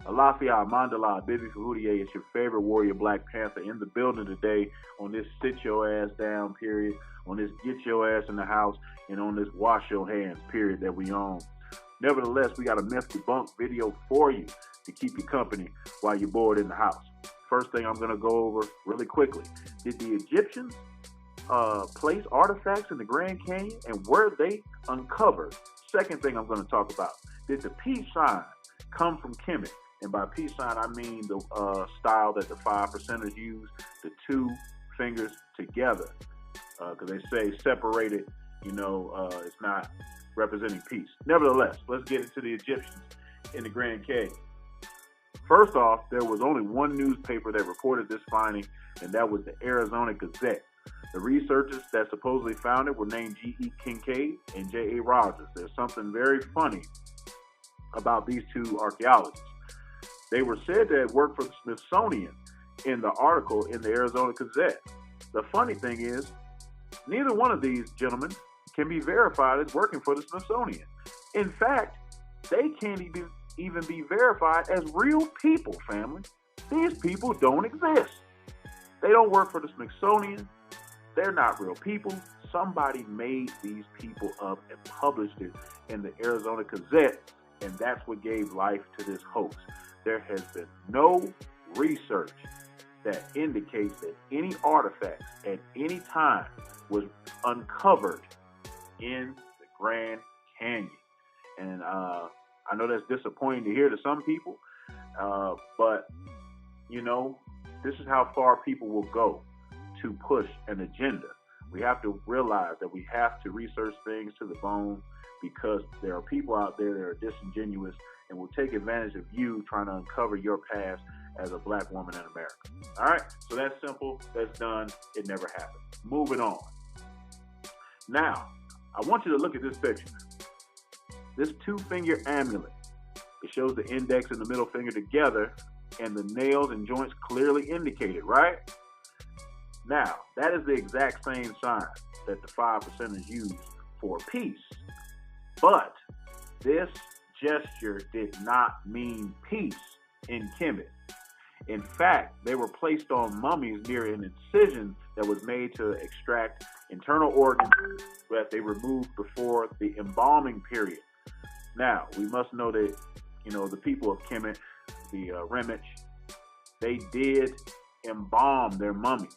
Alafia Mandala, Bibi Fahudier, it's your favorite warrior Black Panther in the building today on this sit your ass down period, on this get your ass in the house, and on this wash your hands period that we on. Nevertheless, we got a myth debunked video for you to keep you company while you're bored in the house. First thing I'm going to go over really quickly. Did the Egyptians place artifacts in the Grand Canyon, and were they uncovered? Second thing I'm going to talk about. Did the peace sign come from Kemet? And by peace sign, I mean the style that the 5%ers use, the two fingers together. Because they say separated, it's not representing peace. Nevertheless, let's get into the Egyptians in the Grand Canyon. First off, there was only one newspaper that reported this finding, and that was the Arizona Gazette. The researchers that supposedly found it were named G.E. Kincaid and J.A. Rogers. There's something very funny about these two archaeologists. They were said to have worked for the Smithsonian in the article in the Arizona Gazette. The funny thing is, neither one of these gentlemen can be verified as working for the Smithsonian. In fact, they can't even be verified as real people, family. These people don't exist. They don't work for the Smithsonian. They're not real people. Somebody made these people up and published it in the Arizona Gazette, and that's what gave life to this hoax. There has been no research that indicates that any artifacts at any time was uncovered in the Grand Canyon. And I know that's disappointing to hear to some people, but, this is how far people will go to push an agenda. We have to realize that we have to research things to the bone, because there are people out there that are disingenuous and will take advantage of you trying to uncover your past as a Black woman in America. All right, so that's simple, that's done, it never happened. Moving on. Now, I want you to look at this picture. This 2-finger amulet. It shows the index and the middle finger together, and the nails and joints clearly indicated, right? Now, that is the exact same sign that the 5%ers use for peace. But this gesture did not mean peace in Kemet. In fact, they were placed on mummies near an incision that was made to extract internal organs that they removed before the embalming period. Now, we must know that, the people of Kemet, the Remich, they did embalm their mummies.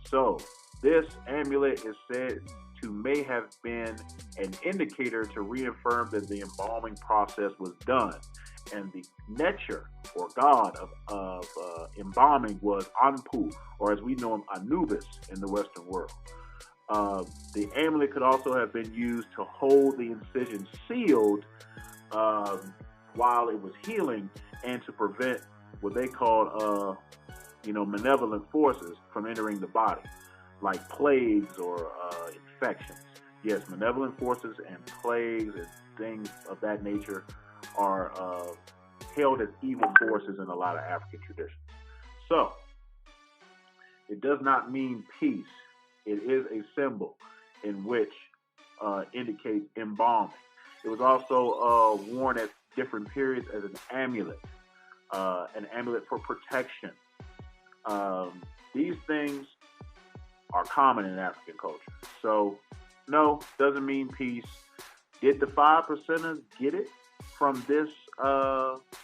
So, this amulet is said to may have been an indicator to reaffirm that the embalming process was done. And the nature or god of embalming was Anpu, or as we know him, Anubis in the Western world. The amulet could also have been used to hold the incision sealed while it was healing, and to prevent what they called, malevolent forces from entering the body, like plagues or infections. Yes, malevolent forces and plagues and things of that nature are held as evil forces in a lot of African traditions. So, it does not mean peace. It is a symbol in which indicates embalming. It was also worn at different periods as an amulet for protection. These things are common in African culture. So, no, doesn't mean peace. Did the 5%ers get it from this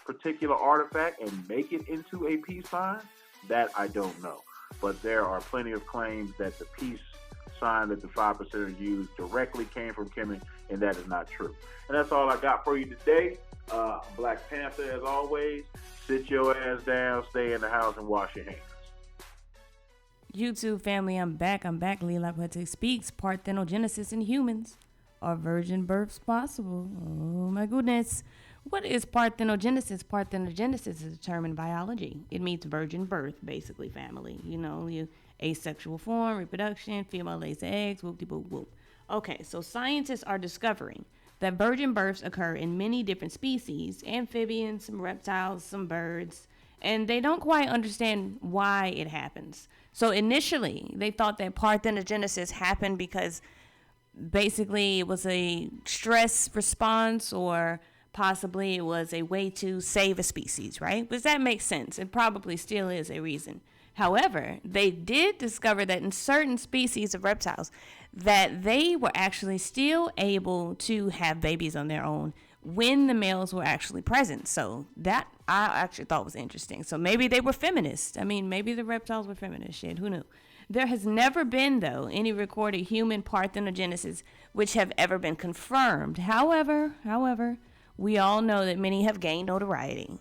particular artifact and make it into a peace sign? That I don't know. But there are plenty of claims that the peace sign that the 5%ers used directly came from Kemet, and that is not true. And that's all I got for you today. Black Panther, as always, sit your ass down, stay in the house, and wash your hands. YouTube family, I'm back. Lelelapoete speaks. Parthenogenesis in humans. Are virgin births possible? Oh my goodness. What is parthenogenesis? Parthenogenesis is a term in biology. It means virgin birth, basically, family. You asexual form, reproduction, female lays eggs, whoop-de-boop-whoop. Okay, so scientists are discovering that virgin births occur in many different species, amphibians, some reptiles, some birds, and they don't quite understand why it happens. So initially, they thought that parthenogenesis happened because basically it was a stress response or possibly it was a way to save a species, right? Does that make sense? It probably still is a reason. However, they did discover that in certain species of reptiles that they were actually still able to have babies on their own when the males were actually present. So that I actually thought was interesting. So maybe they were feminist. I mean, maybe the reptiles were feminist. Shit, who knew? There has never been, though, any recorded human parthenogenesis which have ever been confirmed. However, we all know that many have gained notoriety,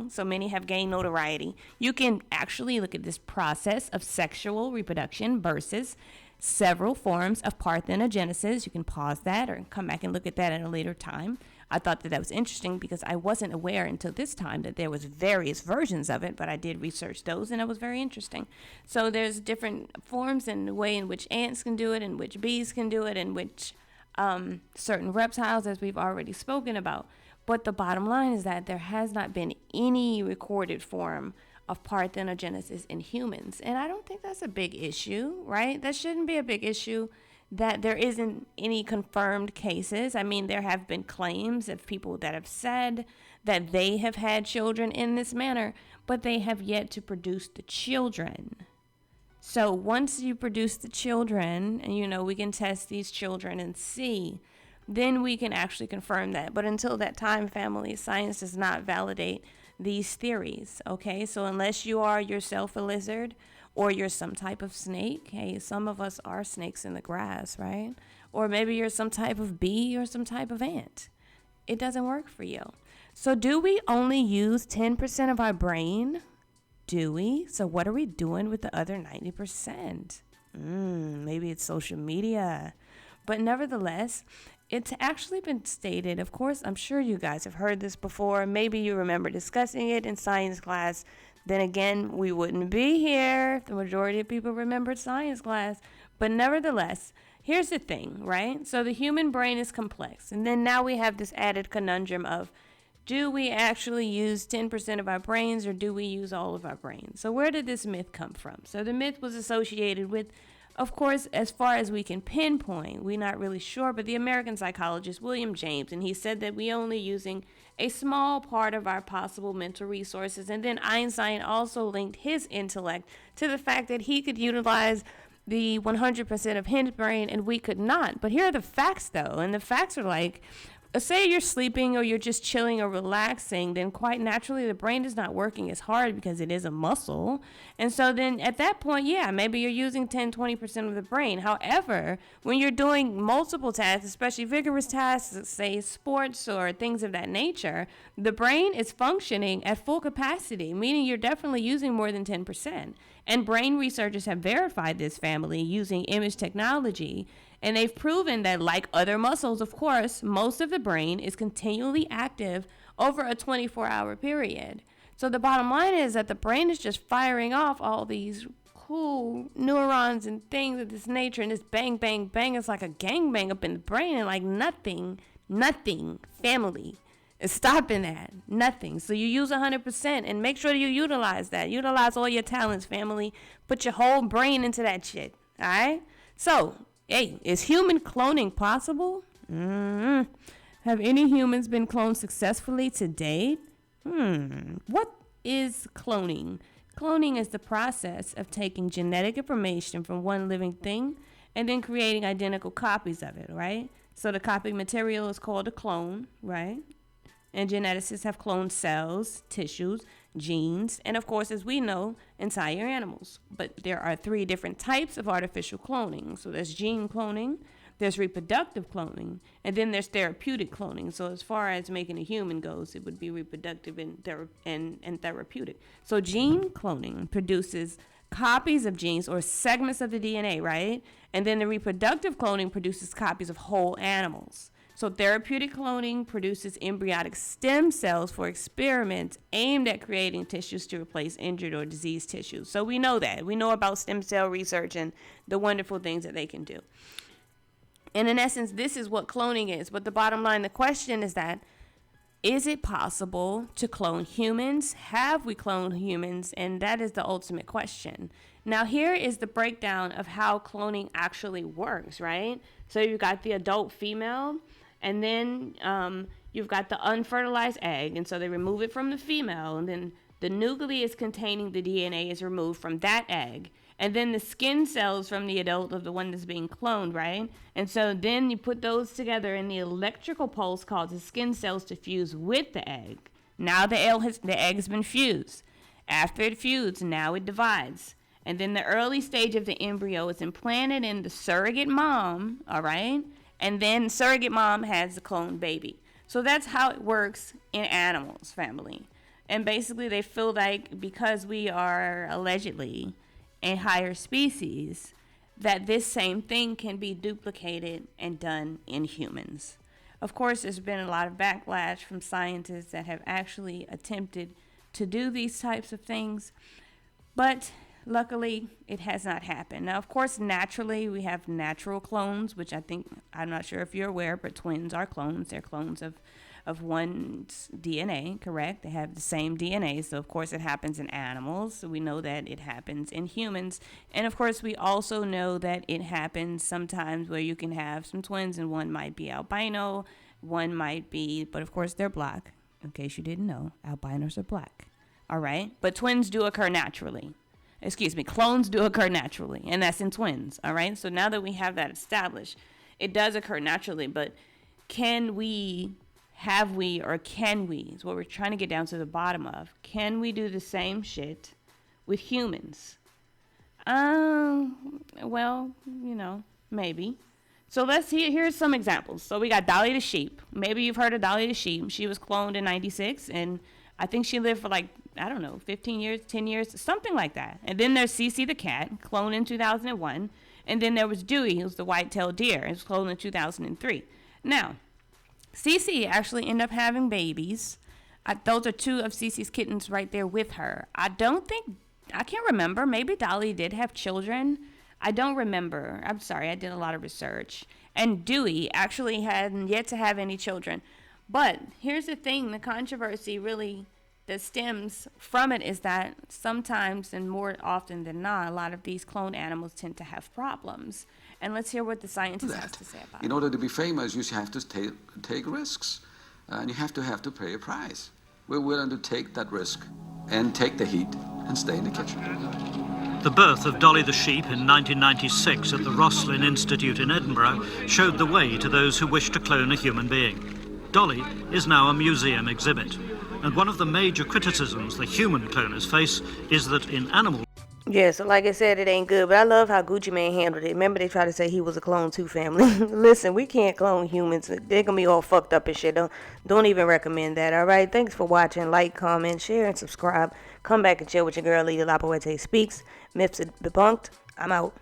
so many have gained notoriety. You can actually look at this process of sexual reproduction versus several forms of parthenogenesis. You can pause that or come back and look at that at a later time. I thought that was interesting because I wasn't aware until this time that there was various versions of it, but I did research those and it was very interesting. So there's different forms and the way in which ants can do it and which bees can do it and which certain reptiles, as we've already spoken about. But the bottom line is that there has not been any recorded form of parthenogenesis in humans. And I don't think that's a big issue, right? That shouldn't be a big issue that there isn't any confirmed cases. I mean, there have been claims of people that have said that they have had children in this manner, but they have yet to produce the children. So once you produce the children, and we can test these children and see, then we can actually confirm that. But until that time, family, science does not validate these theories, okay? So unless you are yourself a lizard or you're some type of snake, hey, some of us are snakes in the grass, right? Or maybe you're some type of bee or some type of ant. It doesn't work for you. So do we only use 10% of our brain? Do we? So what are we doing with the other 90%? Maybe it's social media. But nevertheless, it's actually been stated, of course, I'm sure you guys have heard this before. Maybe you remember discussing it in science class. Then again, we wouldn't be here if the majority of people remembered science class. But nevertheless, here's the thing, right? So the human brain is complex. And then now we have this added conundrum of, do we actually use 10% of our brains or do we use all of our brains? So where did this myth come from? So the myth was associated with, of course, as far as we can pinpoint, we're not really sure, but the American psychologist William James, and he said that we only using a small part of our possible mental resources. And then Einstein also linked his intellect to the fact that he could utilize the 100% of his brain and we could not. But here are the facts, though, and the facts are like, say you're sleeping or you're just chilling or relaxing, then quite naturally the brain is not working as hard because it is a muscle. And so then at that point, yeah, maybe you're using 10-20% of the brain. However, when you're doing multiple tasks, especially vigorous tasks, say sports or things of that nature, the brain is functioning at full capacity, meaning you're definitely using more than 10%. And brain researchers have verified this, family, using image technology. And they've proven that, like other muscles, of course, most of the brain is continually active over a 24-hour period. So the bottom line is that the brain is just firing off all these cool neurons and things of this nature. And this bang, bang, bang is like a gangbang up in the brain. And like nothing, family, is stopping that. Nothing. So you use 100% and make sure you utilize that. Utilize all your talents, family. Put your whole brain into that shit. All right? So, hey, is human cloning possible? Have any humans been cloned successfully to date? What is cloning? Cloning is the process of taking genetic information from one living thing and then creating identical copies of it, right? So the copy material is called a clone, right? And geneticists have cloned cells, tissues, genes, and of course, as we know, entire animals. But there are 3 different types of artificial cloning. So there's gene cloning, there's reproductive cloning, and then there's therapeutic cloning. So as far as making a human goes, it would be reproductive and therapeutic. So gene cloning produces copies of genes or segments of the DNA, right? And then the reproductive cloning produces copies of whole animals. So therapeutic cloning produces embryonic stem cells for experiments aimed at creating tissues to replace injured or diseased tissues. So we know that. We know about stem cell research and the wonderful things that they can do. And in essence, this is what cloning is. But the bottom line, the question is that, is it possible to clone humans? Have we cloned humans? And that is the ultimate question. Now, here is the breakdown of how cloning actually works, right? So you got the adult female. And then you've got the unfertilized egg, and so they remove it from the female, and then the nucleus containing the DNA is removed from that egg. And then the skin cells from the adult of the one that's being cloned, right? And so then you put those together, and the electrical pulse causes skin cells to fuse with the egg. Now the egg has been fused. After it fused, now it divides. And then the early stage of the embryo is implanted in the surrogate mom, all right? And then surrogate mom has the cloned baby. So that's how it works in animals, family. And basically they feel like because we are allegedly a higher species, that this same thing can be duplicated and done in humans. Of course, there's been a lot of backlash from scientists that have actually attempted to do these types of things, but luckily it has not happened. Now, of course, naturally we have natural clones, which I'm not sure if you're aware, but twins are clones. They're clones of one's DNA, correct? They have the same DNA, so of course it happens in animals. So we know that it happens in humans. And of course we also know that it happens sometimes where you can have some twins and one might be albino, one might be, but of course they're black. In case you didn't know, albinos are black. All right? But twins do occur naturally. Clones do occur naturally, and that's in twins. All right? So now that we have that established, it does occur naturally, but can we is what we're trying to get down to the bottom of. Can we do the same shit with humans? Well, maybe. So here's some examples. So we got Dolly the sheep. Maybe you've heard of Dolly the sheep. She was cloned in 96, and I think she lived for 15 years, 10 years, something like that. And then there's Cece the cat, cloned in 2001. And then there was Dewey, who's the white-tailed deer. It was cloned in 2003. Now, Cece actually ended up having babies. Those are two of Cece's kittens right there with her. I can't remember. Maybe Dolly did have children. I don't remember. I'm sorry. I did a lot of research. And Dewey actually hadn't yet to have any children. But here's the thing. The controversy really that stems from it is that sometimes, and more often than not, a lot of these cloned animals tend to have problems. And let's hear what the scientist has to say about it. In order to be famous, you have to take risks, and you have to pay a price. We're willing to take that risk and take the heat and stay in the kitchen. The birth of Dolly the sheep in 1996 at the Roslin Institute in Edinburgh showed the way to those who wish to clone a human being. Dolly is now a museum exhibit, and one of the major criticisms the human cloners face is that in animal... Yeah, so like I said, it ain't good, but I love how Gucci Mane handled it. Remember, they tried to say he was a clone too, family. Listen, we can't clone humans. They're gonna be all fucked up and shit. Don't even recommend that, all right? Thanks for watching. Like, comment, share, and subscribe. Come back and chill with your girl, lelelapoete Speaks. Myths Debunked. I'm out.